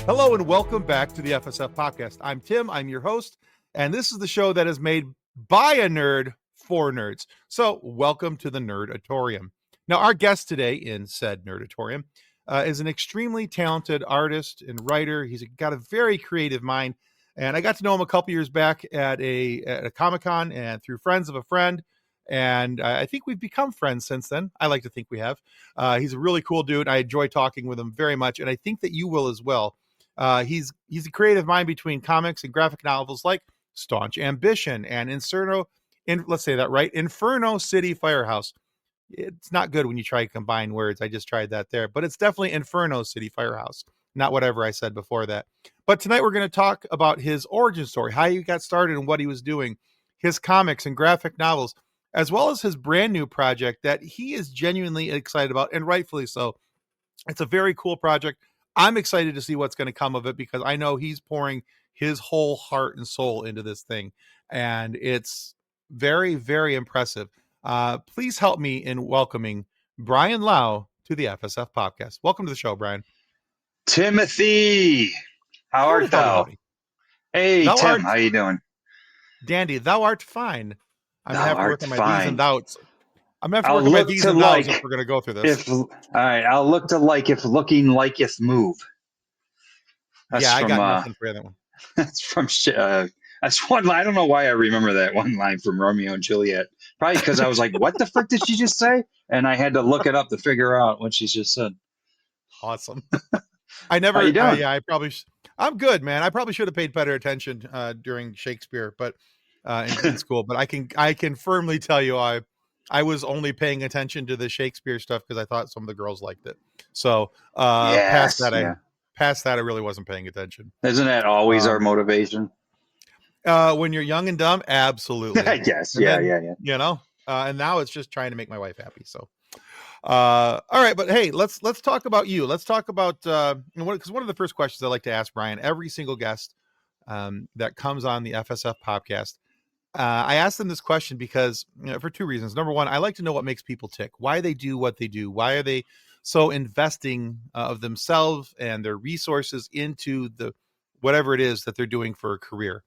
Hello and welcome back to the FSF podcast. I'm Tim, I'm your host, and this is the show that is made by a nerd for nerds. So welcome to the Nerdatorium. Now, our guest today in said Nerdatorium is an extremely talented artist and writer. He's got a very creative mind, and I got to know him a couple years back at a Comic-Con and through friends of a friend, and I think we've become friends since then. I like to think we have. He's a really cool dude. I enjoy talking with him very much, and I think that you will as well. He's a creative mind between comics and graphic novels like Staunch Ambition and let's say that right, Inferno City Firehouse. It's not good when you try to combine words. I just tried that there, but it's definitely Inferno City Firehouse, not whatever I said before that. But tonight we're going to talk about his origin story, how he got started and what he was doing, his comics and graphic novels, as well as his brand new project that he is genuinely excited about, and rightfully so. It's a very cool project. I'm excited to see what's going to come of it because I know he's pouring his whole heart and soul into this thing. And it's very, very impressive. Please help me in welcoming Brian Lau to the FSF podcast. Welcome to the show, Brian. Timothy, how art thou? Hey, thou Tim, how you doing? Dandy, thou art fine. I'm going to have to work on my do's and don'ts. I'm going to have to work on my D's and don'ts if we're going to go through this. All right, I'll look to like if looking liketh move. That's I got nothing for that one. That's from that's one line. I don't know why I remember that one line from Romeo and Juliet. Probably because I was like, what the frick did she just say? And I had to look it up to figure out what she just said. Awesome. I never, how you doing? I'm good, man. I probably should have paid better attention during Shakespeare, but in school, but I can firmly tell you I was only paying attention to the Shakespeare stuff because I thought some of the girls liked it. So past that, I really wasn't paying attention. Isn't that always our motivation? When you're young and dumb, absolutely. I guess. Yeah. You know, and now it's just trying to make my wife happy. So, all right, but hey, let's talk about you. Let's talk about because one of the first questions I like to ask Brian, every single guest that comes on the FSF podcast. I asked them this question because for two reasons. Number one, I like to know what makes people tick, why they do what they do. Why are they so investing of themselves and their resources into the whatever it is that they're doing for a career.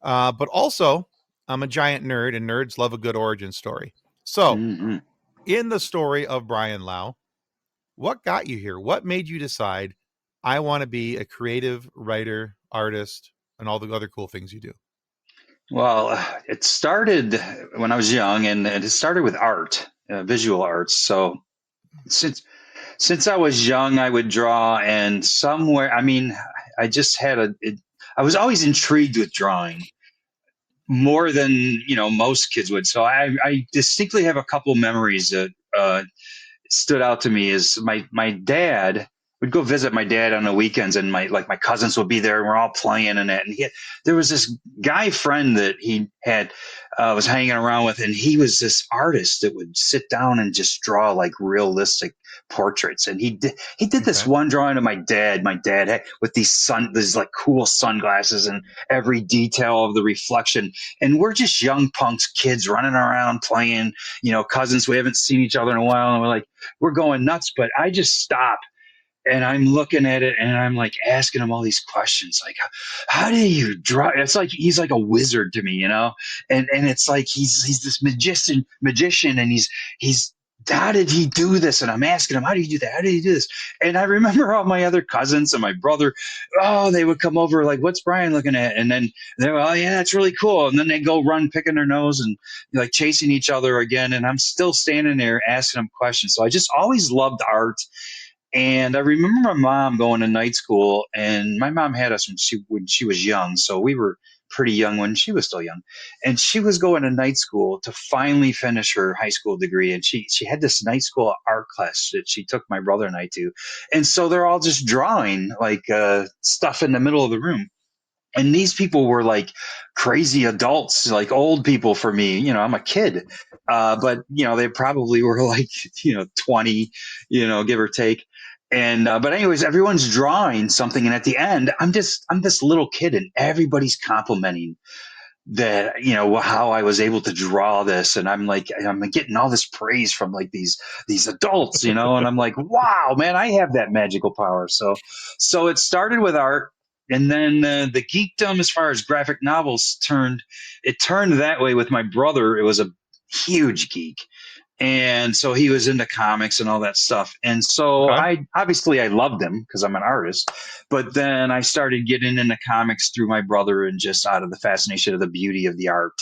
But also, I'm a giant nerd, and nerds love a good origin story. So in the story of Brian Lau, what got you here? What made you decide I want to be a creative writer, artist, and all the other cool things you do? Well, it started when I was young, and it started with art, visual arts. So since I was young, I would draw, and I just had I was always intrigued with drawing more than, most kids would. So I distinctly have a couple memories that stood out to me. Is my dad would go visit my dad on the weekends, and my cousins would be there, and we're all playing and that. And there was this guy friend that he had was hanging around with, and he was this artist that would sit down and just draw like realistic portraits. And he did this one drawing of my dad had with these like cool sunglasses and every detail of the reflection. And we're just young punks, kids running around playing, cousins. We haven't seen each other in a while, and we're going nuts. But I just stopped. And I'm looking at it, and I'm like asking him all these questions, like, how do you draw? It's like he's like a wizard to me, and it's like he's this magician, and he's how did he do this? And I'm asking him, how do you do that? How do you do this? And I remember all my other cousins and my brother, they would come over like, what's Brian looking at? And then they're, oh yeah, that's really cool. And then they go run picking their nose and like chasing each other again. And I'm still standing there asking them questions. So I just always loved art. And I remember my mom going to night school, and my mom had us when she was young. So we were pretty young when she was still young. And she was going to night school to finally finish her high school degree. And she had this night school art class that she took my brother and I to. And so they're all just drawing like stuff in the middle of the room. And these people were like crazy adults, like old people for me. I'm a kid. But they probably were like, 20, give or take. And, but anyways, everyone's drawing something. And at the end, I'm this little kid, and everybody's complimenting that, how I was able to draw this. And I'm getting all this praise from like these adults, and I'm like, wow, man, I have that magical power. So it started with art. And then the geekdom, as far as graphic novels turned that way with my brother. It was a huge geek. And so he was into comics and all that stuff. And so Okay. I loved him because I'm an artist. But then I started getting into comics through my brother, and just out of the fascination of the beauty of the art.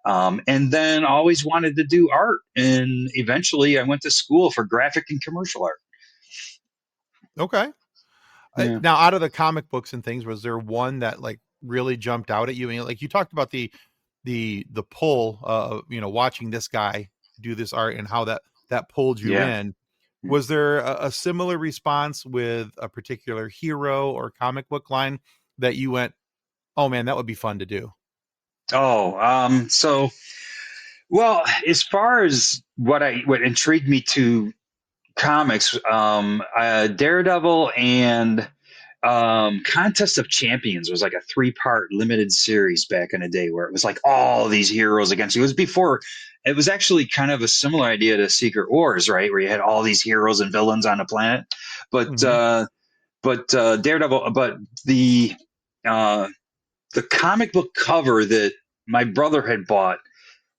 And then always wanted to do art. And eventually I went to school for graphic and commercial art. Okay. Yeah. Now, out of the comic books and things, was there one that like really jumped out at you? I mean, like you talked about the pull, watching this guy do this art and how that pulled you Yeah. in. Was there a similar response with a particular hero or comic book line that you went, oh man, that would be fun to do? Well, as far as what intrigued me to comics, Daredevil and Contest of Champions was like a 3-part limited series back in the day, where it was like all these heroes against you. It was actually kind of a similar idea to Secret Wars, right? Where you had all these heroes and villains on a planet. But Daredevil, but the comic book cover that my brother had bought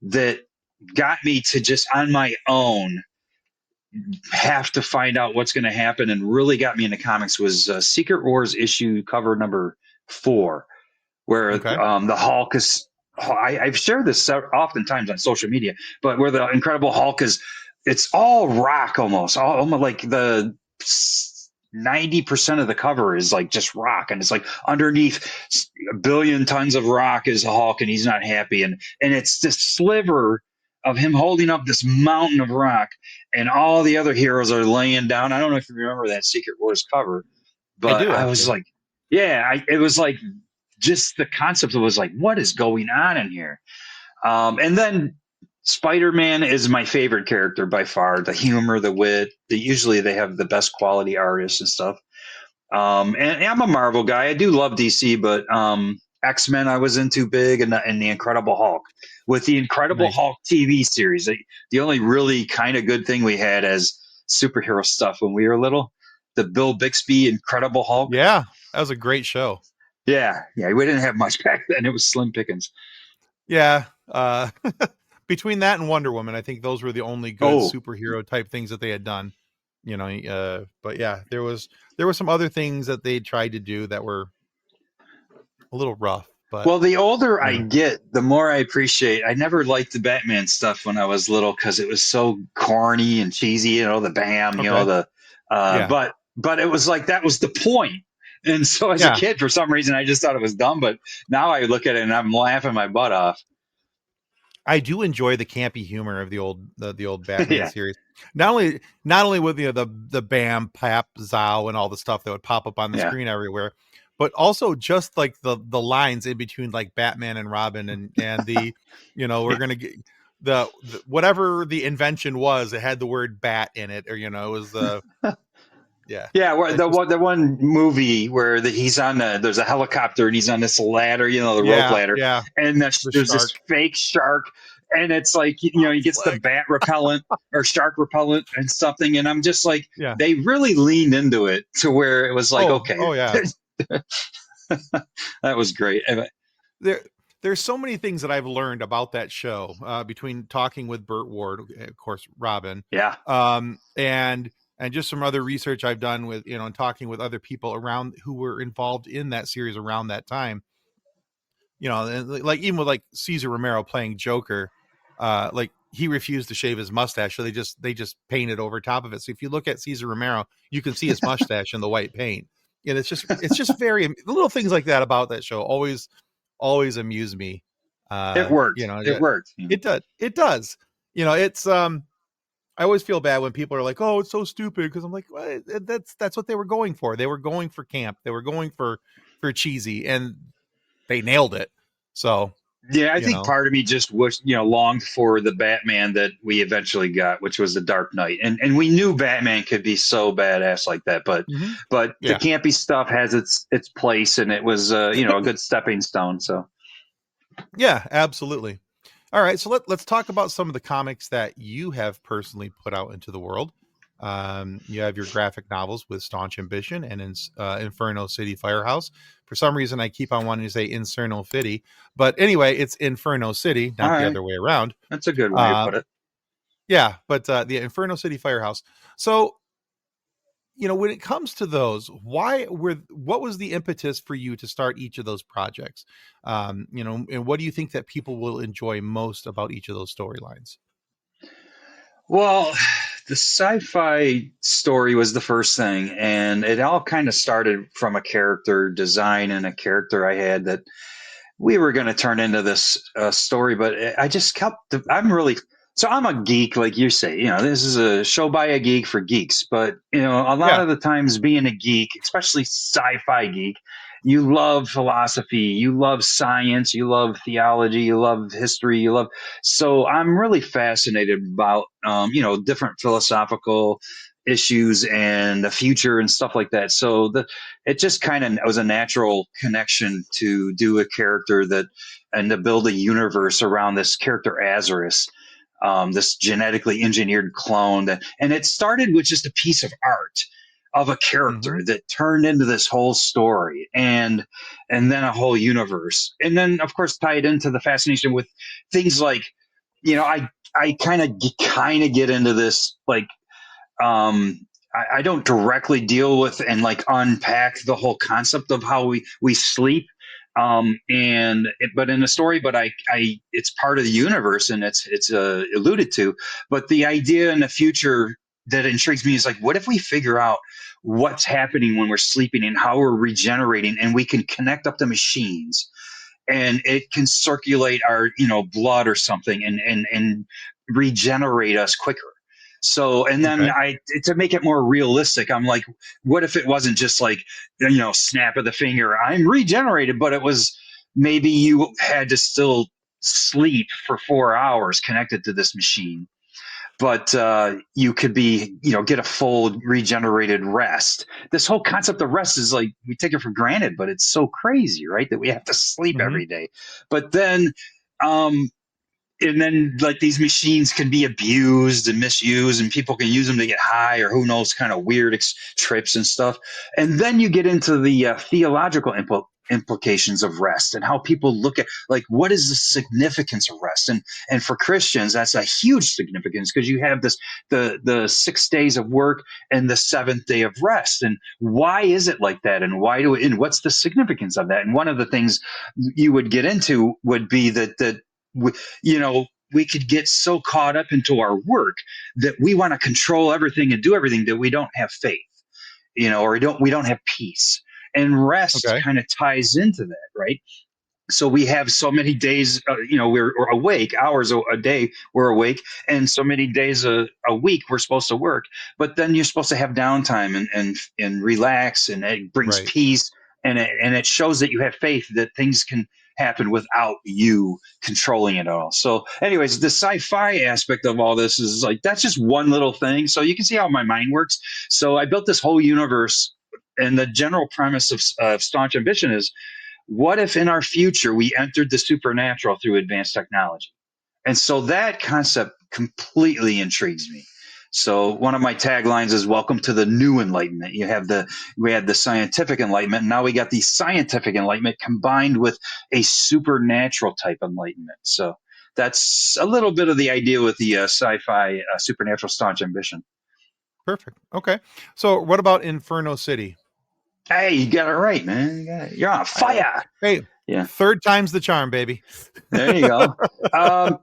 that got me to just on my own have to find out what's going to happen, and really got me into comics, was Secret Wars issue cover number 4, where the Hulk is. I've shared this oftentimes on social media, but where the Incredible Hulk it's all rock almost like the 90% of the cover is like just rock, and it's like underneath a billion tons of rock is a Hulk, and he's not happy, and it's this sliver of him holding up this mountain of rock, and all the other heroes are laying down. I don't know if you remember that Secret Wars cover, but I was like, it was like just the concept was like, what is going on in here? And then Spider-Man is my favorite character by far. The humor, the wit. Usually they have the best quality artists and stuff. And I'm a Marvel guy. I do love DC, but X-Men I was into big, and the Incredible Hulk. With the Incredible Hulk TV series, the only really kind of good thing we had as superhero stuff when we were little, the Bill Bixby Incredible Hulk. Yeah, that was a great show. Yeah, we didn't have much back then. It was slim pickings. Yeah, between that and Wonder Woman, I think those were the only good superhero type things that they had done. But yeah, there were some other things that they tried to do that were a little rough. But well, the older I get, the more I appreciate. I never liked the Batman stuff when I was little because it was so corny and cheesy. The Bam, but it was like that was the point. And so as a kid, for some reason, I just thought it was dumb. But now I look at it and I'm laughing my butt off. I do enjoy the campy humor of the old Batman series. Not only with the Bam, Pap, Zow, and all the stuff that would pop up on the screen everywhere, but also just like the lines in between, like Batman and Robin, and the we're gonna get the whatever the invention was, it had the word bat in it, or it was the where the one movie where he's on there's a helicopter and he's on this ladder, the rope ladder, and there's this fake shark, and it's like he gets the bat repellent or shark repellent and something, and I'm just like, they really leaned into it to where it was like, that was great. There's so many things that I've learned about that show between talking with Burt Ward, of course, Robin, and just some other research I've done with, and talking with other people around who were involved in that series around that time, and like even with like Cesar Romero playing Joker, like he refused to shave his mustache. So they just painted over top of it. So if you look at Cesar Romero, you can see his mustache in the white paint. And it's just very, the little things like that about that show always amuse me. It worked. It worked. It does. It's, I always feel bad when people are like, "Oh, it's so stupid," because I'm like, well, that's what they were going for. They were going for camp. They were going for cheesy, and they nailed it. So I think part of me just wished, longed for the Batman that we eventually got, which was the Dark Knight, and we knew Batman could be so badass like that, but the campy stuff has its place, and it was a good stepping stone. So Yeah, absolutely. All right, so let's talk about some of the comics that you have personally put out into the world. You have your graphic novels with Staunch Ambition and Inferno City Firehouse. For some reason, I keep on wanting to say Inferno City, but anyway, it's Inferno City, All not the right, other way around. that's a good way to Uh, put it. yeah, but the Inferno City Firehouse. So, when it comes to those, what was the impetus for you to start each of those projects? And what do you think that people will enjoy most about each of those storylines? Well, the sci-fi story was the first thing, and it all kind of started from a character design and a character I had that we were going to turn into this story, but I just kept. I'm really so I'm a geek, like you say. This is a show by a geek for geeks. But a lot Yeah. of the times, being a geek, especially sci-fi geek, you love philosophy, you love science, you love theology, you love history, you love. So I'm really fascinated about different philosophical issues and the future and stuff like that. So it just kind of was a natural connection to do a character that and to build a universe around this character Azarus, this genetically engineered clone. And it started with just a piece of art of a character Hmm. that turned into this whole story and then a whole universe. And then of course tied into the fascination with things like, I kind of get into this like I don't directly deal with and like unpack the whole concept of how we sleep. But in the story, but it's part of the universe and it's alluded to. But the idea in the future that intrigues me is like, what if we figure out what's happening when we're sleeping and how we're regenerating, and we can connect up the machines and it can circulate our blood or something and regenerate us quicker. So and then Okay. I to make it more realistic, I'm like, what if it wasn't just like snap of the finger, I'm regenerated, but it was maybe you had to still sleep for 4 hours connected to this machine, but you could be get a full regenerated rest. This whole concept of rest is like we take it for granted, but it's so crazy, right, that we have to sleep Hmm. every day. But then um and then like these machines can be abused and misused and people can use them to get high or who knows kind of weird trips and stuff. And then you get into the theological implications of rest and how people look at like what is the significance of rest. And for Christians that's a huge significance because you have this the 6 days of work and the seventh day of rest. And why is it like that, and what's the significance of that? And one of the things you would get into would be that we, we could get so caught up into our work that we want to control everything and do everything that we don't have faith, or we don't have peace. And rest Okay. kind of ties into that, right? So we have so many days, we're awake, hours a day we're awake, and so many days a week we're supposed to work. But then you're supposed to have downtime and relax, and it brings Right. peace, and it shows that you have faith that things can happen without you controlling it all. So, anyways, the sci-fi aspect of all this is like that's just one little thing. So you can see how my mind works. So I built this whole universe, and the general premise of Staunch Ambition is what if in our future we entered the supernatural through advanced technology? And so that concept completely intrigues me. So one of my taglines is welcome to the new enlightenment. We had the scientific enlightenment, and now we got the scientific enlightenment combined with a supernatural type enlightenment. So that's a little bit of the idea with the sci-fi supernatural Staunch Ambition. Perfect. Okay. So what about Inferno City? Hey, you got it right, man. You're on I, fire. hey, Yeah. third time's the charm, baby. There you go.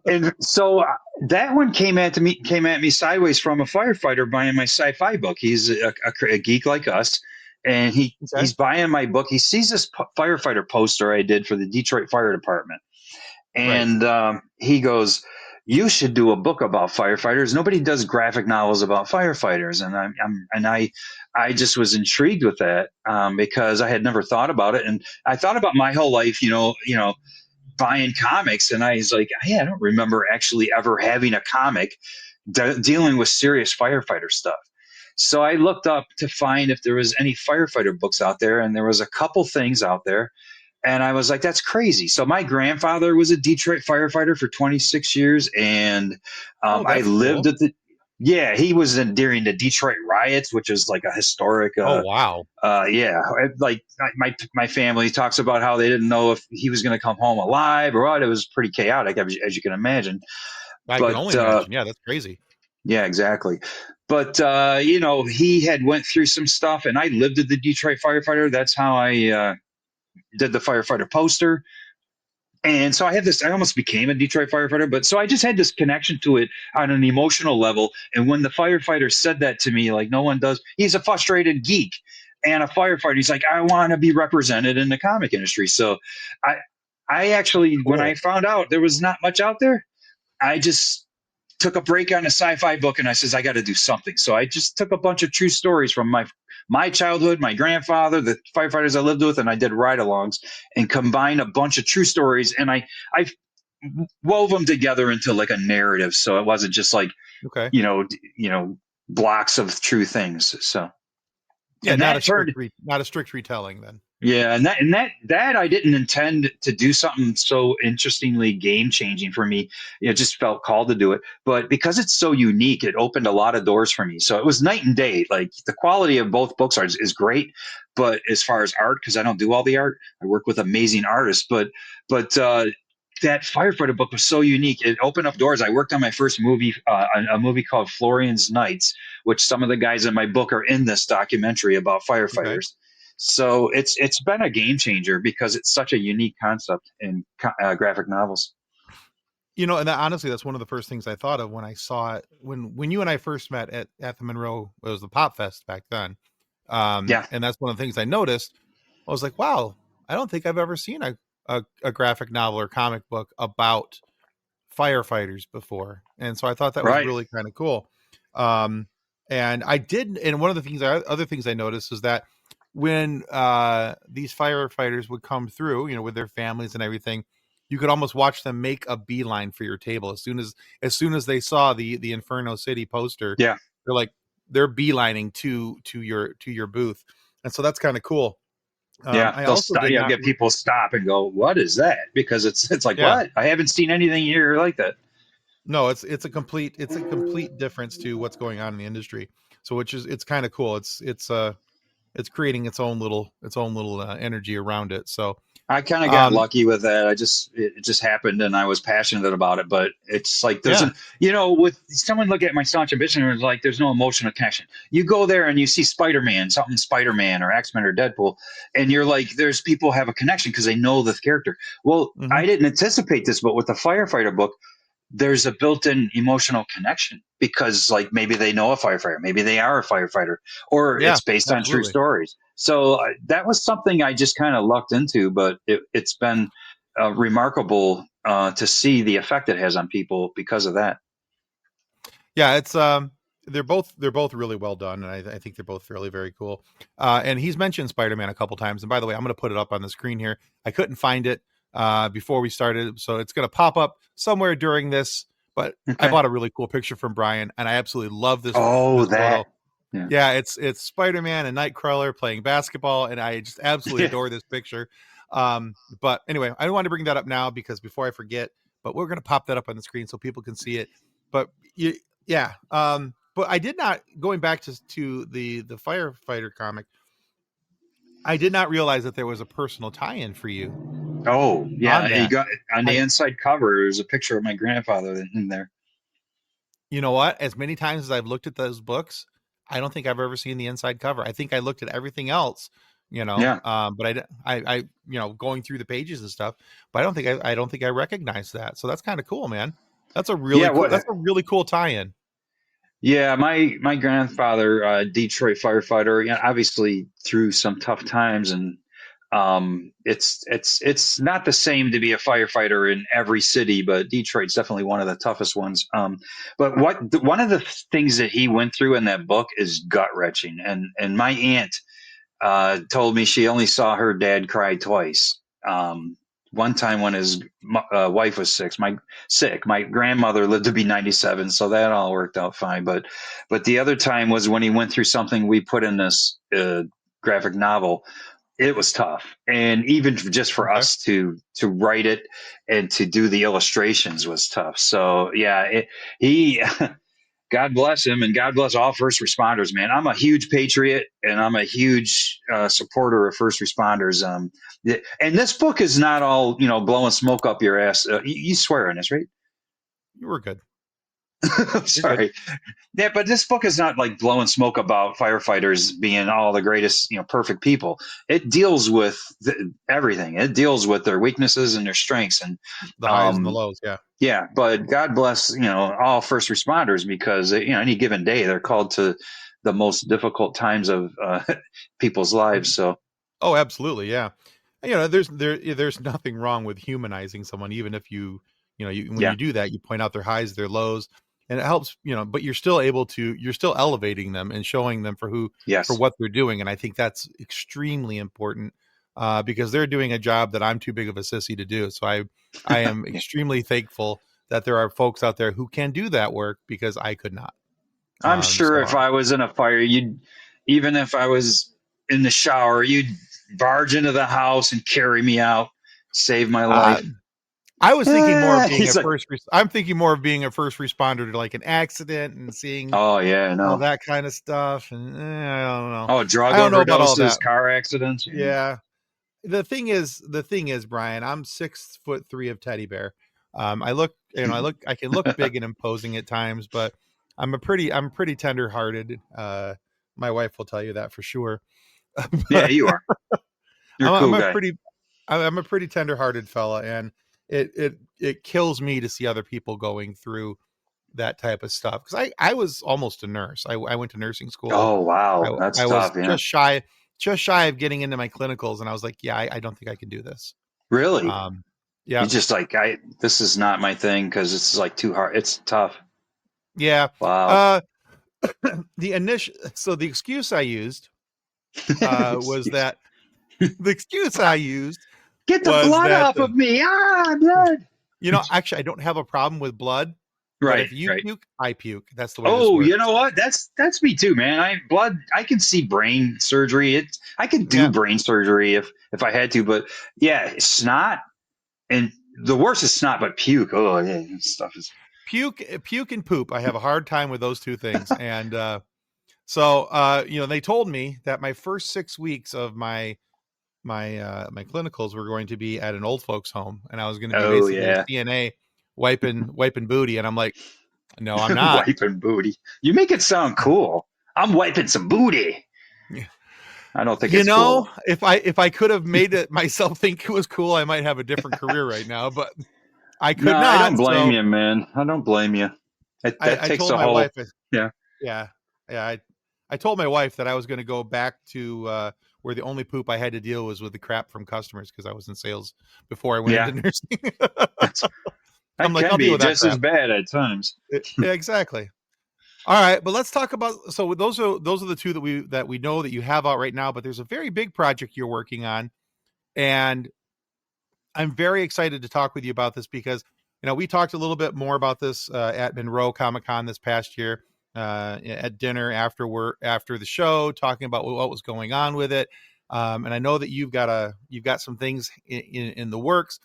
And so that one came at me sideways from a firefighter buying my sci-fi book. He's a geek like us, and Okay. he's buying my book. He sees this firefighter poster I did for the Detroit Fire Department, Right. and he goes, "You should do a book about firefighters. Nobody does graphic novels about firefighters." And I just was intrigued with that because I had never thought about it, and I thought about my whole life, buying comics, and I was like, hey, I don't remember actually ever having a comic dealing with serious firefighter stuff. So I looked up to find if there was any firefighter books out there, and there was a couple things out there. And I was like, that's crazy. So my grandfather was a Detroit firefighter for 26 years. And Oh, I that's lived cool. at yeah, he was in during the Detroit riots, which is like a historic, Oh, wow. yeah, like my family talks about how they didn't know if he was going to come home alive or what. It was pretty chaotic, as you can imagine. I can But only imagine. Yeah, that's crazy. yeah, exactly. But he had went through some stuff, and I lived at the Detroit firefighter. That's how I did the firefighter poster. And so I had this, I almost became a Detroit firefighter, but so I just had this connection to it on an emotional level. And when the firefighter said that to me, like no one does, he's a frustrated geek and a firefighter. He's like, I want to be represented in the comic industry. So I, I actually, when I Cool. found out there was not much out there, I just took a break on a sci-fi book and I says, I got to do something. So I just took a bunch of true stories from my childhood, my grandfather, the firefighters I lived with, and I did ride-alongs and combined a bunch of true stories. And I wove them together into like a narrative. So it wasn't just like, Okay. you know, blocks of true things. So, Yeah, and that turned, not a strict retelling then. yeah, and that I didn't intend to do something so interestingly game changing for me. It just felt called to do it, but because it's so unique, it opened a lot of doors for me. So it was night and day. Like the quality of both books is great, but as far as art, because I don't do all the art, I work with amazing artists. But that firefighter book was so unique. It opened up doors. I worked on my first movie, a movie called Florian's Nights, which some of the guys in my book are in this documentary about Okay. firefighters. So it's been a game changer because it's such a unique concept in graphic novels. And honestly, that's one of the first things I thought of when I saw it when you and I first met at the Monroe. It was the Pop Fest back then, Yeah, and that's one of the things I noticed. I was like, wow, I don't think I've ever seen a graphic novel or comic book about firefighters before, and so I thought that was right. really kind of cool. Um, and I did, and one of the other things I noticed is that when these firefighters would come through, with their families and everything, you could almost watch them make a beeline for your table as soon as they saw the Inferno City poster. Yeah, They're like they're beelining to your booth, and so that's kind of cool. yeah. I They'll also stop. did You'll not, get people stop and go, "What is that?" Because it's like, yeah, what? I haven't seen anything here like that. no, it's a complete difference to what's going on in the industry. So it's kind of cool. It's creating its own little energy around it. So I kind of got um lucky with that. It just happened, and I was passionate about it. But it's like yeah. with someone look at my Staunch Ambition, and it's like there's no emotional connection. You go there and you see Spider-Man, something Spider-Man or X-Men or Deadpool, and you're like, there's people have a connection because they know the character. Well, Hmm. I didn't anticipate this, but with the firefighter book, there's a built-in emotional connection because like maybe they know a firefighter, maybe they are a firefighter, or Yeah, it's based on true absolutely. stories. So that was something I just kind of lucked into, but it's been remarkable to see the effect it has on people because of that. Yeah, it's they're both really well done, and I think they're both fairly very cool. And he's mentioned Spider-Man a couple times. And by the way, I'm going to put it up on the screen here. I couldn't find it before we started, so it's going to pop up somewhere during this. But I Okay. bought a really cool picture from Brian, and I absolutely love this Oh, this that. photo. Yeah. Yeah, it's Spider-Man and Nightcrawler playing basketball, and I just absolutely Yeah. adore this picture. But anyway, I want to bring that up now because before I forget, but we're going to pop that up on the screen so people can see it. But you, yeah, but I did not going back to the firefighter comic. I did not realize that there was a personal tie-in for you Oh, on yeah. You that. got on the I, inside cover. There's a picture of my grandfather in there. you know what? As many times as I've looked at those books, I don't think I've ever seen the inside cover. I think I looked at everything else, Yeah. but going through the pages and stuff, but I don't think I recognized that. So that's kind of cool, man. That's a really Yeah. cool. What? That's a really cool tie-in. Yeah, my grandfather, Detroit firefighter, obviously through some tough times, and it's not the same to be a firefighter in every city, but Detroit's definitely one of the toughest ones. But one of the things that he went through in that book is gut wrenching, and my aunt told me she only saw her dad cry twice. One time when his wife was sick. My grandmother lived to be 97, so that all worked out fine. But the other time was when he went through something we put in this graphic novel. it was tough. And even just for Okay. us to write it and to do the illustrations was tough. So yeah, he God bless him, and God bless all first responders, man. I'm a huge patriot, and I'm a huge supporter of first responders. And this book is not all, blowing smoke up your ass. You swear on this, right? You were good. You're good. Sorry. Yeah, but this book is not like blowing smoke about firefighters being all the greatest, perfect people. It deals with everything. It deals with their weaknesses and their strengths, and The highs and the um, lows. Yeah. yeah. But God bless, all first responders, because any given day they're called to the most difficult times of people's lives. So Oh, absolutely. Yeah. There's nothing wrong with humanizing someone, even if when yeah, you do that, you point out their highs, their lows, and it helps, but you're still elevating them and showing them for yes, what they're doing. And I think that's extremely important, because they're doing a job that I'm too big of a sissy to do. So I am yeah. extremely thankful that there are folks out there who can do that work because I could not. I'm Um, sure so if I was in a fire, even if I was in the shower, you'd barge into the house and carry me out, save my uh, life. I was thinking more of being He's like, I'm thinking more of being a first responder to like an accident and seeing oh yeah, all no. that kind of stuff. And I don't know. Oh, drug I don't know about all overdoses, that. car accidents. Yeah. Yeah. The thing is, Brian, I'm 6'3" of teddy bear. I can look big and imposing at times, but I'm pretty tender hearted. My wife will tell you that for sure. Yeah, But you are. You're a I'm cool a guy. pretty I'm a pretty tender-hearted fella, and it kills me to see other people going through that type of stuff. Because I was almost a nurse. I went to nursing school. Oh wow, I that's was tough. Yeah. just shy of getting into my clinicals, and I was like, yeah, I don't think I can do this. Really? Um, You yeah, just like this is not my thing because it's like too hard. It's tough. yeah. Wow. Uh, the excuse I used was Excuse- that the excuse I used Get the was blood that off of me. Ah, blood. actually, I don't have a problem with blood, but Right, if you right. puke, I puke. That's the way this Oh, you works. know what? That's me too, man. I can see brain surgery. I could do Yeah, brain surgery if I had to, but yeah, snot, and the worst is snot, but puke. Oh yeah, stuff is. puke and poop. I have a hard time with those two things. And so they told me that my first 6 weeks of my clinicals were going to be at an old folks home, and I was going to be Oh basically a yeah, CNA wiping booty. And I'm like, no, I'm not. wiping booty. You make it sound cool. I'm wiping some booty. I don't think it's cool. If I could have made it myself think it was cool, I might have a different career right now, but I No, could I not. don't blame So you, man. I don't blame you. That I takes told a my whole. wife, Yeah. yeah, yeah, I told my wife that I was going to go back to where the only poop I had to deal was with the crap from customers because I was in sales before I went Yeah. into nursing. That's I'm that like, can I'll deal be with that just as crap. bad at times. Yeah, exactly. All right, but let's talk about. So those are the two that we know that you have out right now. But there's a very big project you're working on, and I'm very excited to talk with you about this because we talked a little bit more about this at Monroe Comic Con this past year at dinner after the show, talking about what was going on with it. And I know that you've got some things in the works,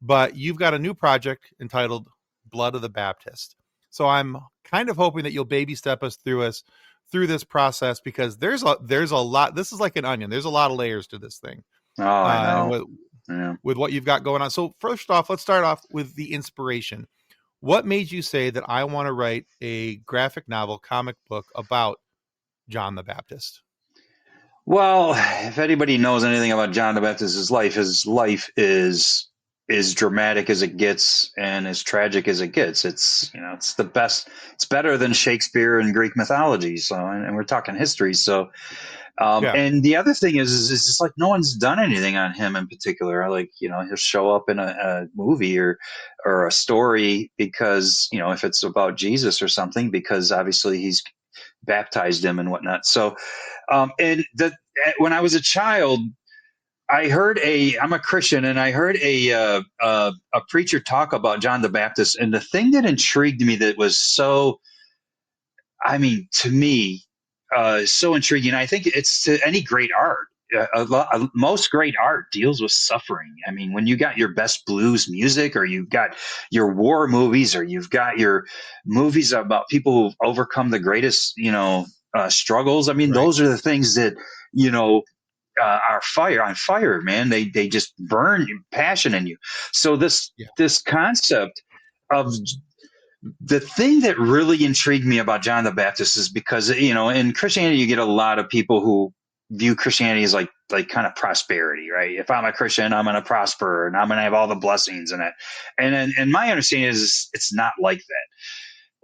but you've got a new project entitled Blood of the Baptist. So I'm kind of hoping that you'll baby step us through this process because there's a lot. This is like an onion. There's a lot of layers to this thing. Oh, I And know. Yeah. with what you've got going on. So first off, let's start off with the inspiration. What made you say that I want to write a graphic novel comic book about John the Baptist? Well, if anybody knows anything about John the Baptist's life, his life is as dramatic as it gets and as tragic as it gets. It's the best. It's better than Shakespeare and Greek mythology. So, and we're talking history. So, Yeah. and the other thing is just like no one's done anything on him in particular. Like, he'll show up in a movie or a story because, if it's about Jesus or something, because obviously he's baptized him and whatnot. So, and when I was a child, I'm a Christian, and I heard a preacher talk about John the Baptist, and the thing that intrigued me that was so, I mean, to me, so intriguing. I think it's to any great art. most great art deals with suffering. I mean, when you got your best blues music, or you've got your war movies, or you've got your movies about people who've overcome the greatest, struggles. I mean, Right. those are the things that, you know, are on fire, man. They just burn passion in you. So Yeah. this concept of the thing that really intrigued me about John the Baptist is because, in Christianity, you get a lot of people who view Christianity as like kind of prosperity, right? If I'm a Christian, I'm going to prosper and I'm going to have all the blessings in it. And my understanding is it's not like that.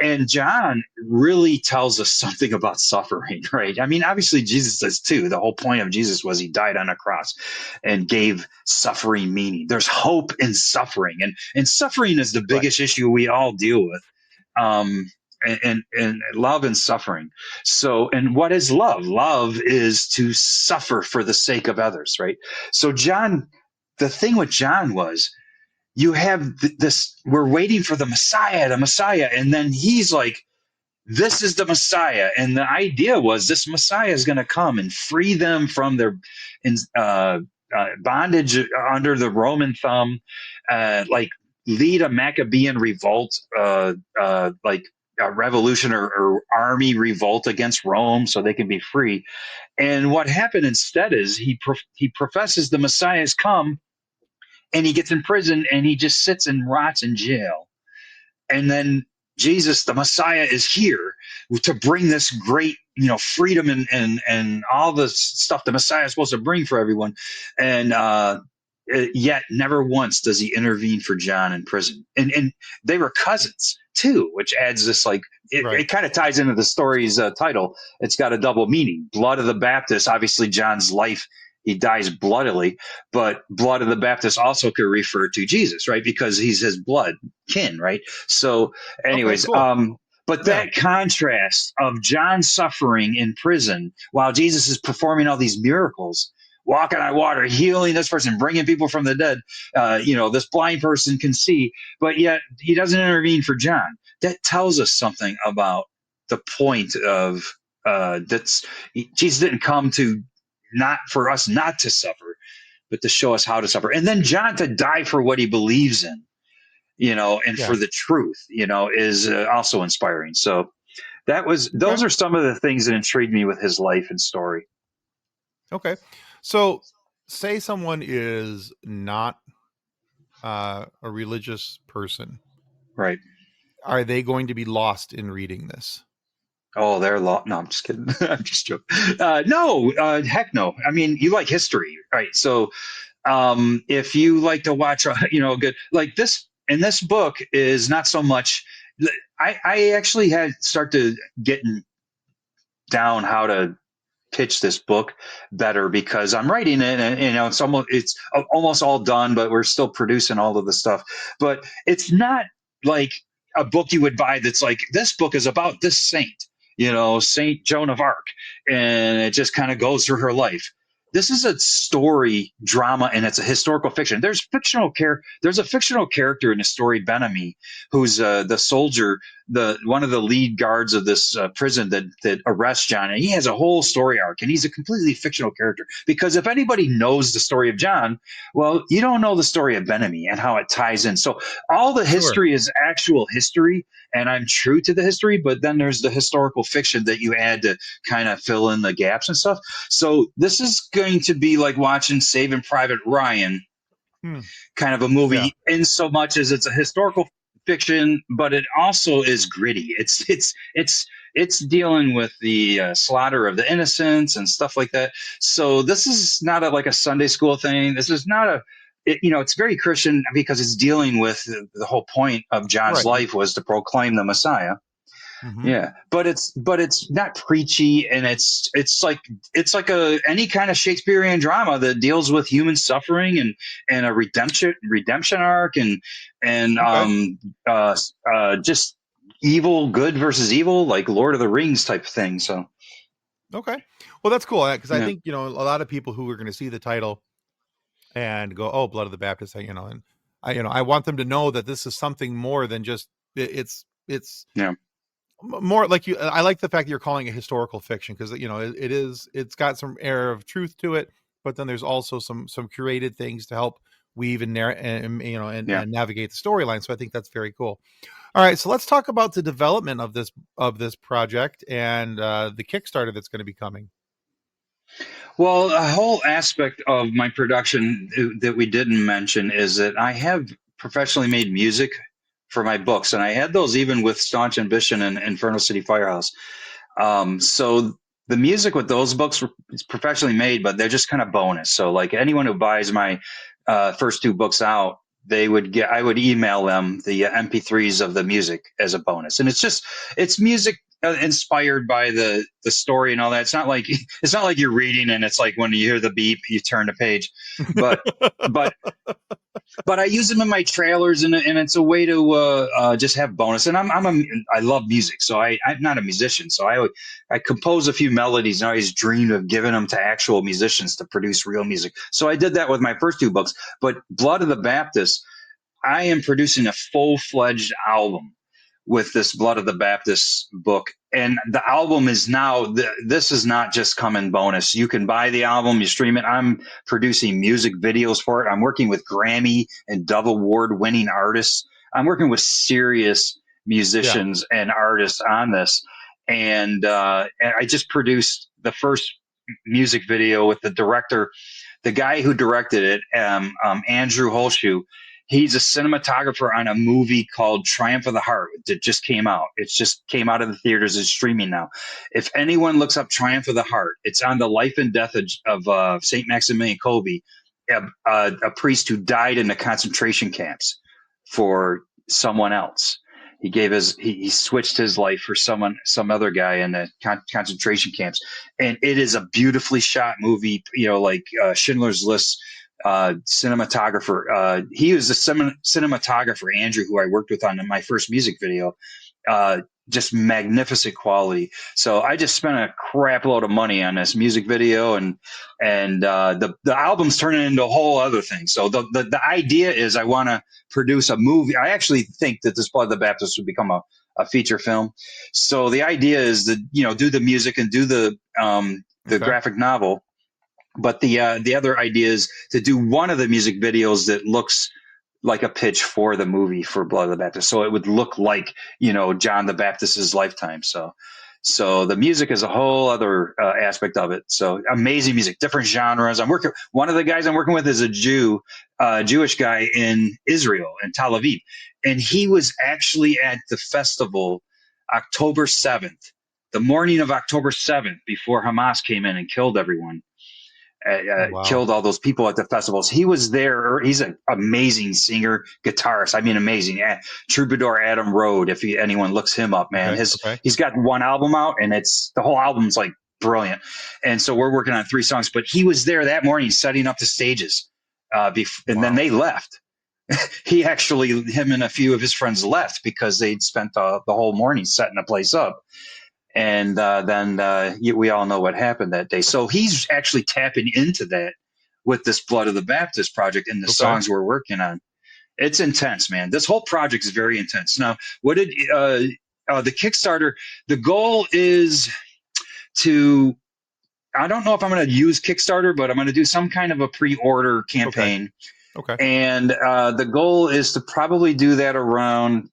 And John really tells us something about suffering, right? I mean, obviously Jesus does too. The whole point of Jesus was he died on a cross and gave suffering meaning. There's hope in suffering, and suffering is the Right. biggest issue we all deal with. Um, and love and suffering. So, and what is love? Love is to suffer for the sake of others, right? So John, the thing with John was, you have this, we're waiting for the Messiah. And then he's like, this is the Messiah. And the idea was this Messiah is going to come and free them from their bondage under the Roman thumb, like lead a Maccabean revolt, like a revolution or army revolt against Rome so they can be free. And what happened instead is he professes the Messiah has come, and he gets in prison and he just sits and rots in jail. And then Jesus, the Messiah, is here to bring this great, freedom and all the stuff the Messiah is supposed to bring for everyone. And yet never once does he intervene for John in prison. And they were cousins too, which adds this, like, Right. it kind of ties into the story's title. It's got a double meaning. Blood of the Baptist, obviously John's life, he dies bloodily, but blood of the Baptist also could refer to Jesus, right? Because he's his blood kin, right? So Okay. anyways, Cool. but Yeah. that contrast of John suffering in prison while Jesus is performing all these miracles, walking on water, healing this person, bringing people from the dead, this blind person can see, but yet he doesn't intervene for John. That tells us something about the point of Jesus didn't come to, not for us not to suffer, but to show us how to suffer. And then John to die for what he believes in, and Yeah. for the truth, is also inspiring. So Okay. those are some of the things that intrigued me with his life and story. Okay. So, say someone is not a religious person, Right. are they going to be lost in reading this? Oh, they're no, I'm just kidding. I'm just joking. No, heck no. I mean, you like history, right? So, if you like to watch, good, like this, and this book is not so much. I actually had start to getting down how to pitch this book better, because I'm writing it, and it's almost all done, but we're still producing all of the stuff. But it's not like a book you would buy that's like, this book is about this saint, Saint Joan of Arc, and it just kind of goes through her life. This is a story drama, and it's a historical fiction. There's a fictional character in the story, Ben-Ami, who's the soldier, one of the lead guards of this prison that arrests John, and he has a whole story arc, and he's a completely fictional character. Because if anybody knows the story of John, well, you don't know the story of Ben-Ami and how it ties in. So all the Sure. history is actual history, and I'm true to the history, but then there's the historical fiction that you add to kind of fill in the gaps and stuff. So this is going to be like watching Saving Private Ryan, Hmm. kind of a Yeah. movie, in so much as it's a historical fiction, but it also is gritty. It's dealing with the slaughter of the innocents and stuff like that. So this is not like a Sunday school thing. This is not it's very Christian, because it's dealing with the whole point of John's Right. life was to proclaim the Messiah. Mm-hmm. Yeah, but it's not preachy, and it's like any kind of Shakespearean drama that deals with human suffering and a redemption arc, and Okay. just evil, good versus evil, like Lord of the Rings type thing. So Okay. Well, that's cool, because I yeah, think, a lot of people who are going to see the title and go, "Oh, Blood of the Baptist," and I want them to know that this is something more than just it's yeah, more like you. I like the fact that you're calling it historical fiction, because it's got some air of truth to it, but then there's also some curated things to help weave and Yeah. and navigate the storyline. So I think that's very cool. All right, so let's talk about the development of this project and the Kickstarter that's going to be coming. Well, a whole aspect of my production that we didn't mention is that I have professionally made music for my books, and I had those even with Staunch Ambition and Inferno City Firehouse. So the music with those books is professionally made, but they're just kind of bonus. So like anyone who buys my first two books out, I would email them the MP3s of the music as a bonus, and it's music inspired by the story and all that. It's not like you're reading and it's like when you hear the beep, you turn the page, but but but I use them in my trailers, and it's a way to just have bonus. And I love music, so I'm not a musician, so I compose a few melodies, and I always dreamed of giving them to actual musicians to produce real music. So I did that with my first two books. But Blood of the Baptist, I am producing a full-fledged album with this Blood of the Baptist book. And the album is now, this is not just coming bonus. You can buy the album, you stream it. I'm producing music videos for it. I'm working with Grammy and Dove Award winning artists. I'm working with serious musicians and artists on this. And I just produced the first music video with the director, the guy who directed it, Andrew Holshoe. He's a cinematographer on a movie called Triumph of the Heart that just came out. It just came out of the theaters. It's streaming now. If anyone looks up Triumph of the Heart, it's on the life and death of St. Maximilian Kolbe, a priest who died in the concentration camps for someone else. He switched his life for some other guy in the concentration camps. And it is a beautifully shot movie, like Schindler's List cinematographer. He was the cinematographer, Andrew, who I worked with on my first music video. Just magnificent quality. So I just spent a crap load of money on this music video, and the album's turning into a whole other thing. So the idea is I want to produce a movie. I actually think that this Blood of the Baptist would become a feature film. So the idea is that, do the music and do the graphic novel. But the other idea is to do one of the music videos that looks like a pitch for the movie for Blood of the Baptist. So it would look like, John the Baptist's lifetime. So the music is a whole other aspect of it. So amazing music, different genres. One of the guys I'm working with is a Jewish guy in Israel, in Tel Aviv. And he was actually at the festival October 7th, the morning of October 7th, before Hamas came in and killed everyone. Killed all those people at the festivals. He was there. He's an amazing singer, guitarist. I mean, amazing. Troubadour Adam Road, if anyone looks him up, man. He's got one album out, and the whole album's like brilliant. And so we're working on 3 songs. But he was there that morning setting up the stages, and then they left. Him and a few of his friends left because they'd spent the whole morning setting the place up. And then we all know what happened that day. So he's actually tapping into that with this Blood of the Baptist project and the songs we're working on. It's intense, man. This whole project is very intense. Now, what did the Kickstarter? The goal is I don't know if I'm going to use Kickstarter, but I'm going to do some kind of a pre-order campaign. Okay. And the goal is to probably do that around.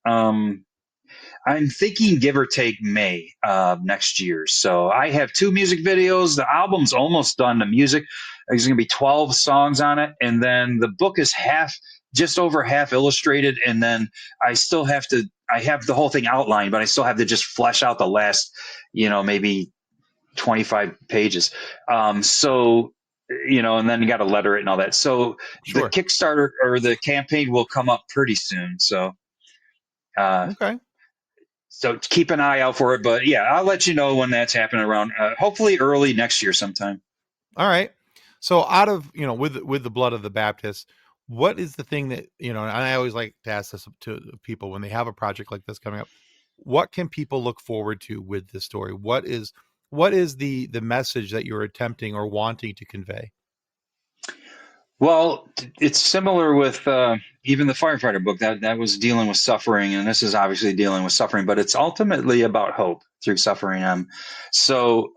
I'm thinking give or take May next year. So I have 2 music videos. The album's almost done. The music, there's going to be 12 songs on it. And then the book is just over half illustrated. And then I have the whole thing outlined, but I still have to just flesh out the last, maybe 25 pages. And then you got to letter it and all that. So the Kickstarter or the campaign will come up pretty soon. So, okay. So keep an eye out for it. But yeah, I'll let you know when that's happening around, hopefully early next year sometime. All right. So out of, with the Blood of the Baptist, what is the thing that, and I always like to ask this to people when they have a project like this coming up, what can people look forward to with this story? What is the message that you're attempting or wanting to convey? Well, it's similar with even the firefighter book that was dealing with suffering, and this is obviously dealing with suffering, but it's ultimately about hope through suffering. So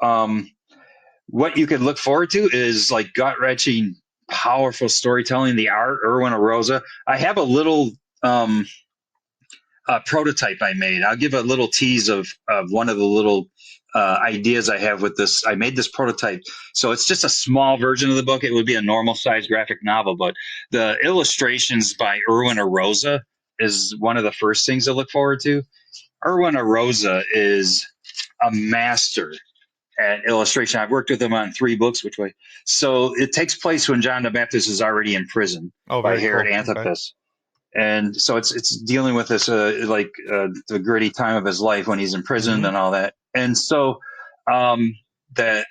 what you could look forward to is like gut wrenching, powerful storytelling. The art, Erwin Arosa. I have a little prototype I made. I'll give a little tease of one of the little ideas I have with this. I made this prototype, so it's just a small version of the book. It would be a normal size graphic novel, but the illustrations by Erwin Arosa is one of the first things to look forward to. Erwin Arosa is a master at illustration. I've worked with him on 3 books, which way. So it takes place when John the Baptist is already in prison by Herod Antipas. And so it's dealing with this the gritty time of his life when he's in prison and all that. And so that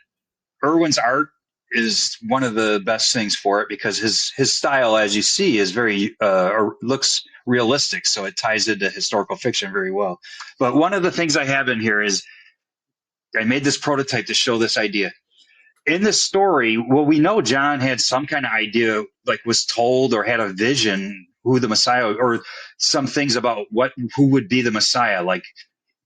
Erwin's art is one of the best things for it because his style, as you see, is very looks realistic. So it ties into historical fiction very well. But one of the things I have in here is I made this prototype to show this idea. In the story, well, we know John had some kind of idea, like was told or had a vision who the Messiah or some things about who would be the Messiah. Like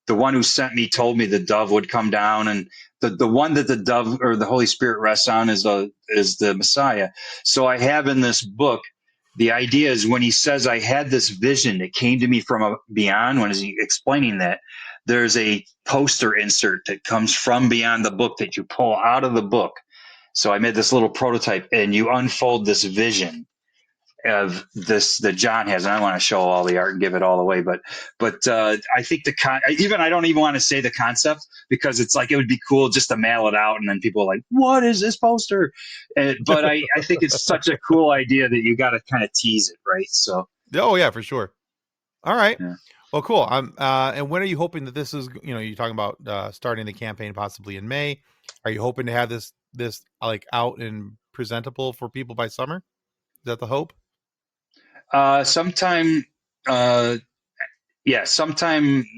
the one who sent me told me the dove would come down, and the one that the dove or the Holy Spirit rests on is the Messiah. So I have in this book, the idea is when he says, I had this vision that came to me from beyond, when he's explaining that, there's a poster insert that comes from beyond the book that you pull out of the book. So I made this little prototype, and you unfold this vision of this that John has. And I want to show all the art and give it all away, but I think I don't even want to say the concept because it's like it would be cool just to mail it out, and then people are like, "What is this poster?" But I think it's such a cool idea that you got to kind of tease it, right? So, oh yeah, for sure. All right. Yeah. Well, cool. And when are you hoping that this is? You're talking about starting the campaign possibly in May. Are you hoping to have this like out and presentable for people by summer? Is that the hope? Sometime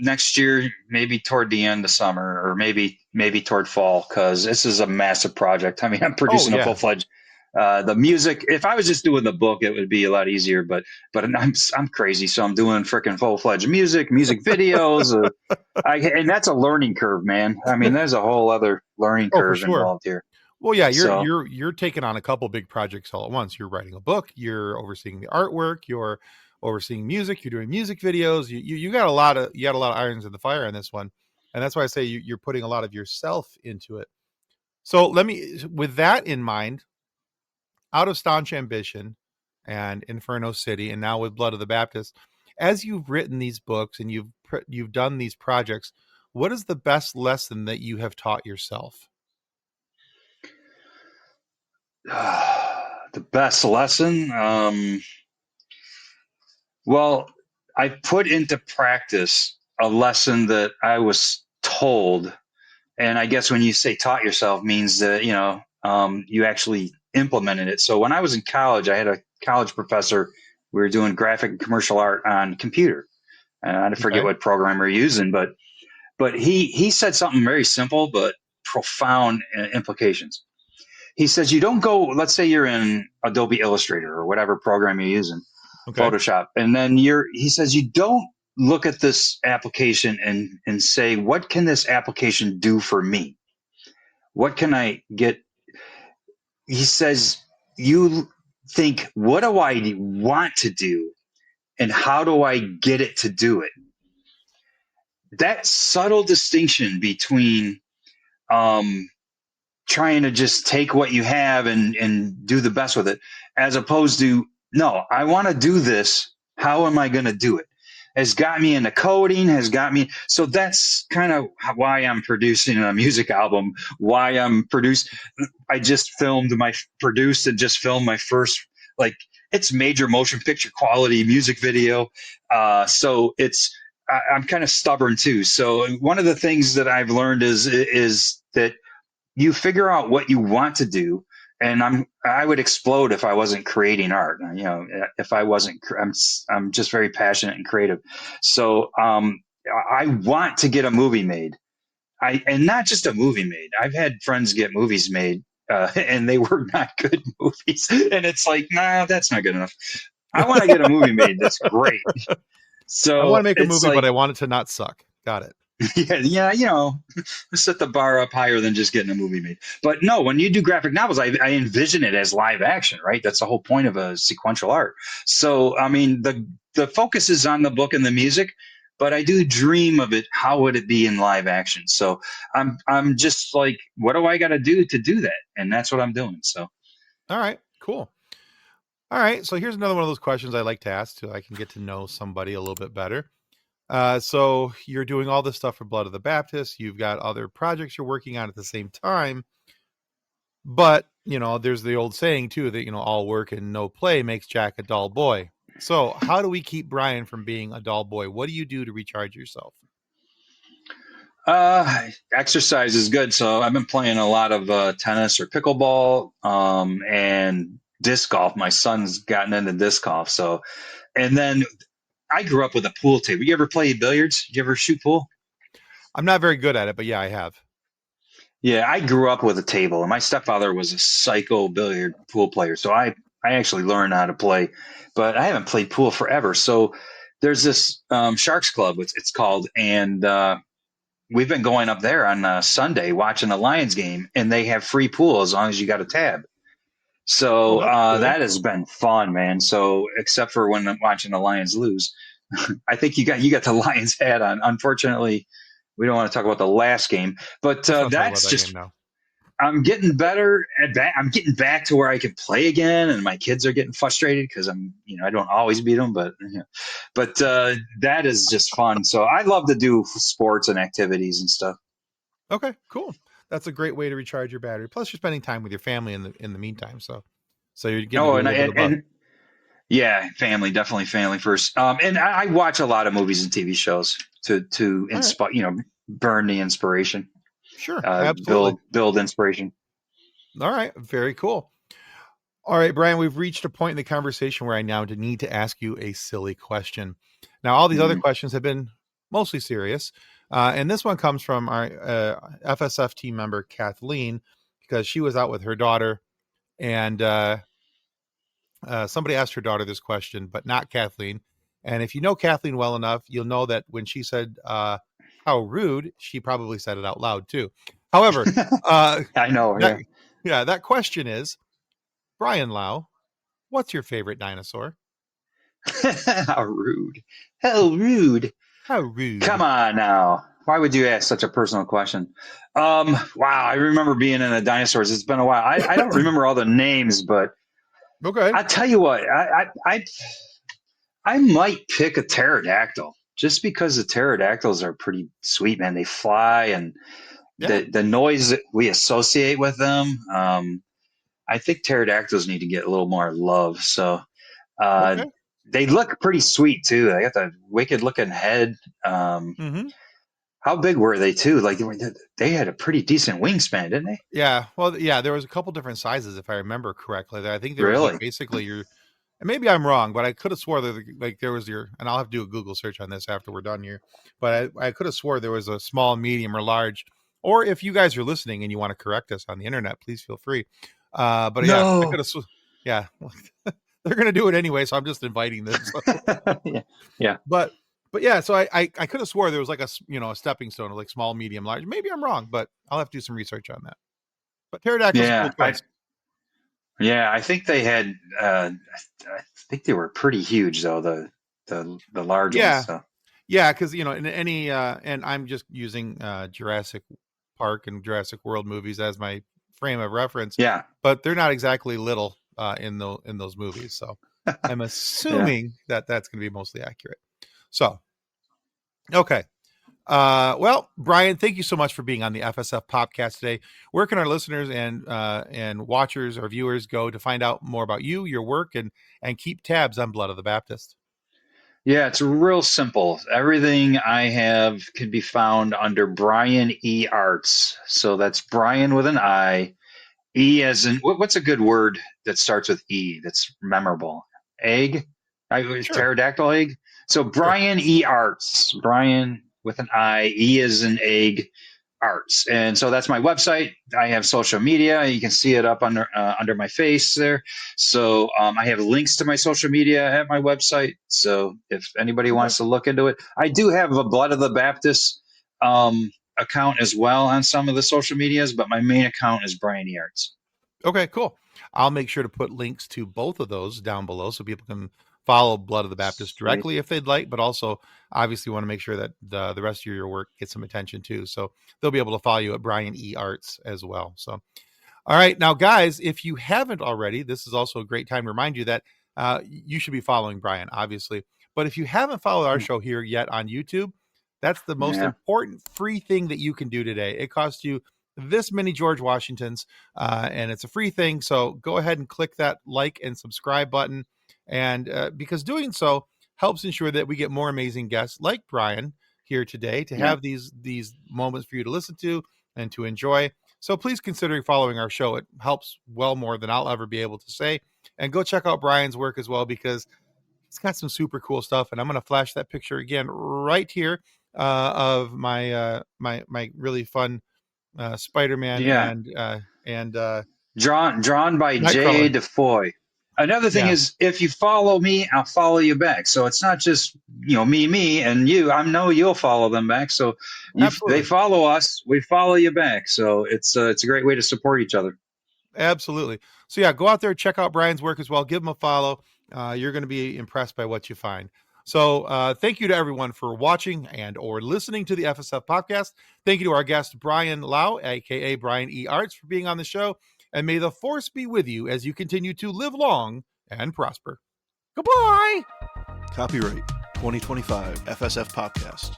next year, maybe toward the end of summer, or maybe toward fall, because this is a massive project. I mean, I'm producing a full-fledged. The music, if I was just doing the book, it would be a lot easier, but I'm crazy, so I'm doing freaking full-fledged music videos, and that's a learning curve, man. I mean, there's a whole other learning curve involved here. Well, yeah, you're taking on a couple big projects all at once. You're writing a book, you're overseeing the artwork, you're overseeing music, you're doing music videos. You got a lot of irons in the fire on this one, and that's why I say you're putting a lot of yourself into it. So with that in mind, out of Staunch Ambition and Inferno City, and now with Blood of the Baptist, as you've written these books and you've done these projects, what is the best lesson that you have taught yourself? The best lesson? Well, I put into practice a lesson that I was told. And I guess when you say taught yourself means that, you actually implemented it. So when I was in college, I had a college professor. We were doing graphic and commercial art on computer. And I forget what program we're using, but he said something very simple but profound implications. He says, you don't go, let's say you're in Adobe Illustrator or whatever program you're using, Photoshop. And then he says, you don't look at this application and say, what can this application do for me? What can I get? He says, you think, what do I want to do? And how do I get it to do it? That subtle distinction between trying to just take what you have and do the best with it, as opposed to, no, I want to do this. How am I going to do it? Has got me into coding, so that's kind of why I'm producing a music album, I just produced and just filmed my first, it's major motion picture quality music video. So I'm kind of stubborn too. So one of the things that I've learned is that you figure out what you want to do. And I would explode if I wasn't creating art. If I wasn't, I'm just very passionate and creative. So I want to get a movie made. And not just a movie made. I've had friends get movies made, and they were not good movies. And it's like, nah, that's not good enough. I want to get a movie made that's great. So I want to make a movie, but I want it to not suck. Got it. Yeah, set the bar up higher than just getting a movie made. But no, when you do graphic novels, I envision it as live action, right? That's the whole point of a sequential art. So, I mean, the focus is on the book and the music, but I do dream of it. How would it be in live action? So I'm just like, what do I got to do that? And that's what I'm doing. So, All right, cool. All right, so here's another one of those questions I like to ask so I can get to know somebody a little bit better. So you're doing all this stuff for Blood of the Baptist. You've got other projects you're working on at the same time. But, there's the old saying, too, that, all work and no play makes Jack a dull boy. So how do we keep Brian from being a dull boy? What do you do to recharge yourself? exercise is good. So I've been playing a lot of tennis or pickleball and disc golf. My son's gotten into disc golf. So, and then I grew up with a pool table. You ever play billiards? Did you ever shoot pool? I'm not very good at it, but yeah, I have. Yeah, I grew up with a table, and my stepfather was a psycho billiard pool player. So I actually learned how to play, but I haven't played pool forever. So there's this Sharks Club, it's called, and we've been going up there on Sunday watching the Lions game, and they have free pool as long as you got a tab. Oh, So that's cool. that has been fun, man. So except for when I'm watching the Lions lose, I think you got the Lions hat on. Unfortunately, we don't want to talk about the last game, but Let's not talk about that's that just. game now. I'm getting better at that. I'm getting back to where I can play again, and my kids are getting frustrated because I don't always beat them, but that is just fun. So I love to do sports and activities and stuff. Okay, cool. That's a great way to recharge your battery. Plus, you're spending time with your family in the meantime. So you're getting to Oh, do a little bit of both. and yeah, family, definitely family first. And I watch a lot of movies and TV shows to All right. inspire, burn the inspiration, Sure, absolutely. build inspiration. All right, very cool. All right, Brian, we've reached a point in the conversation where I now need to ask you a silly question. Now, all these other Mm. questions have been mostly serious. And this one comes from our FSF team member, Kathleen, because she was out with her daughter. And somebody asked her daughter this question, but not Kathleen. And if you know Kathleen well enough, you'll know that when she said, how rude, she probably said it out loud too. However, I know. that question is, Brian Lau, what's your favorite dinosaur? How rude. How rude. How rude. Come on now. Why would you ask such a personal question? Wow, I remember being in the dinosaurs. It's been a while. I don't remember all the names, but Okay. I tell you what, I might pick a pterodactyl just because the pterodactyls are pretty sweet, man. They fly and Yeah. the noise that we associate with them. I think pterodactyls need to get a little more love. So Okay. they look pretty sweet too. They got the wicked looking head. Mm-hmm. How big were they too? Like they had a pretty decent wingspan, didn't they? Yeah. Well, yeah, there was a couple different sizes, if I remember correctly. I think there was like Really? basically your, and maybe I'm wrong, but I could have swore that like there was your, and I'll have to do a Google search on this after we're done here. But I could have swore there was a small, medium, or large. Or if you guys are listening and you want to correct us on the internet, please feel free. But yeah, I No. could have. Yeah, they're gonna do it anyway, so I'm just inviting them. So. Yeah. Yeah. But yeah, so I could have swore there was like a stepping stone of like small, medium, large. Maybe I'm wrong, but I'll have to do some research on that. But pterodactyls, Yeah. cool choice. I think they had. I think they were pretty huge though. The large Yeah, ones. So. yeah, because in any and I'm just using Jurassic Park and Jurassic World movies as my frame of reference. Yeah. But they're not exactly little in those movies, so I'm assuming that that's going to be mostly accurate. So, okay. Well, Brian, thank you so much for being on the FSF podcast today. Where can our listeners and watchers or viewers go to find out more about you, your work, and keep tabs on Blood of the Baptist? Yeah, it's real simple. Everything I have can be found under Brian E Arts. So that's Brian with an I. E as in what's a good word that starts with E that's memorable? Egg? Sure. Pterodactyl egg? So Brian E Arts. Brian with an I. E as in egg. Arts. And so that's my website. I have social media. You can see it up under my face there. So I have links to my social media at my website. So if anybody wants to look into it, I do have a Blood of the Baptist account as well on some of the social medias, but my main account is Brian E. Arts. Okay, cool. I'll make sure to put links to both of those down below so people can follow Blood of the Baptist directly if they'd like, but also obviously want to make sure that the rest of your work gets some attention too. So they'll be able to follow you at Brian E. Arts as well. So, all right. Now, guys, if you haven't already, this is also a great time to remind you that you should be following Brian, obviously. But if you haven't followed our show here yet on YouTube, that's the most important free thing that you can do today. It costs you this many George Washingtons, and it's a free thing. So go ahead and click that like and subscribe button. And because doing so helps ensure that we get more amazing guests like Brian here today to have these moments for you to listen to and to enjoy. So please consider following our show. It helps well more than I'll ever be able to say. And go check out Brian's work as well, because he's got some super cool stuff. And I'm going to flash that picture again right here of my my really fun Spider-Man and drawn by Jay DeFoy. Another thing is, if you follow me, I'll follow you back. So it's not just me and you. I know you'll follow them back. So they follow us, we follow you back. So it's a great way to support each other. Absolutely. So yeah, go out there, check out Brian's work as well. Give him a follow. You're going to be impressed by what you find. So thank you to everyone for watching and or listening to the FSF podcast. Thank you to our guest, Brian Lau, a.k.a. Brian E. Arts, for being on the show. And may the force be with you as you continue to live long and prosper. Goodbye. Copyright 2025 FSF podcast.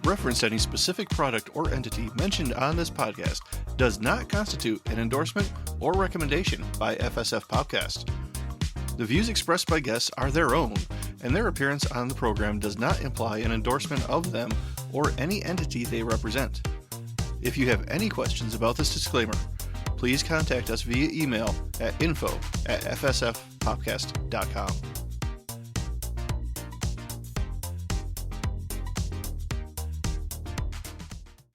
Reference to any specific product or entity mentioned on this podcast does not constitute an endorsement or recommendation by FSF podcast. The views expressed by guests are their own, and their appearance on the program does not imply an endorsement of them or any entity they represent. If you have any questions about this disclaimer, please contact us via email at info@fsfpodcast.com.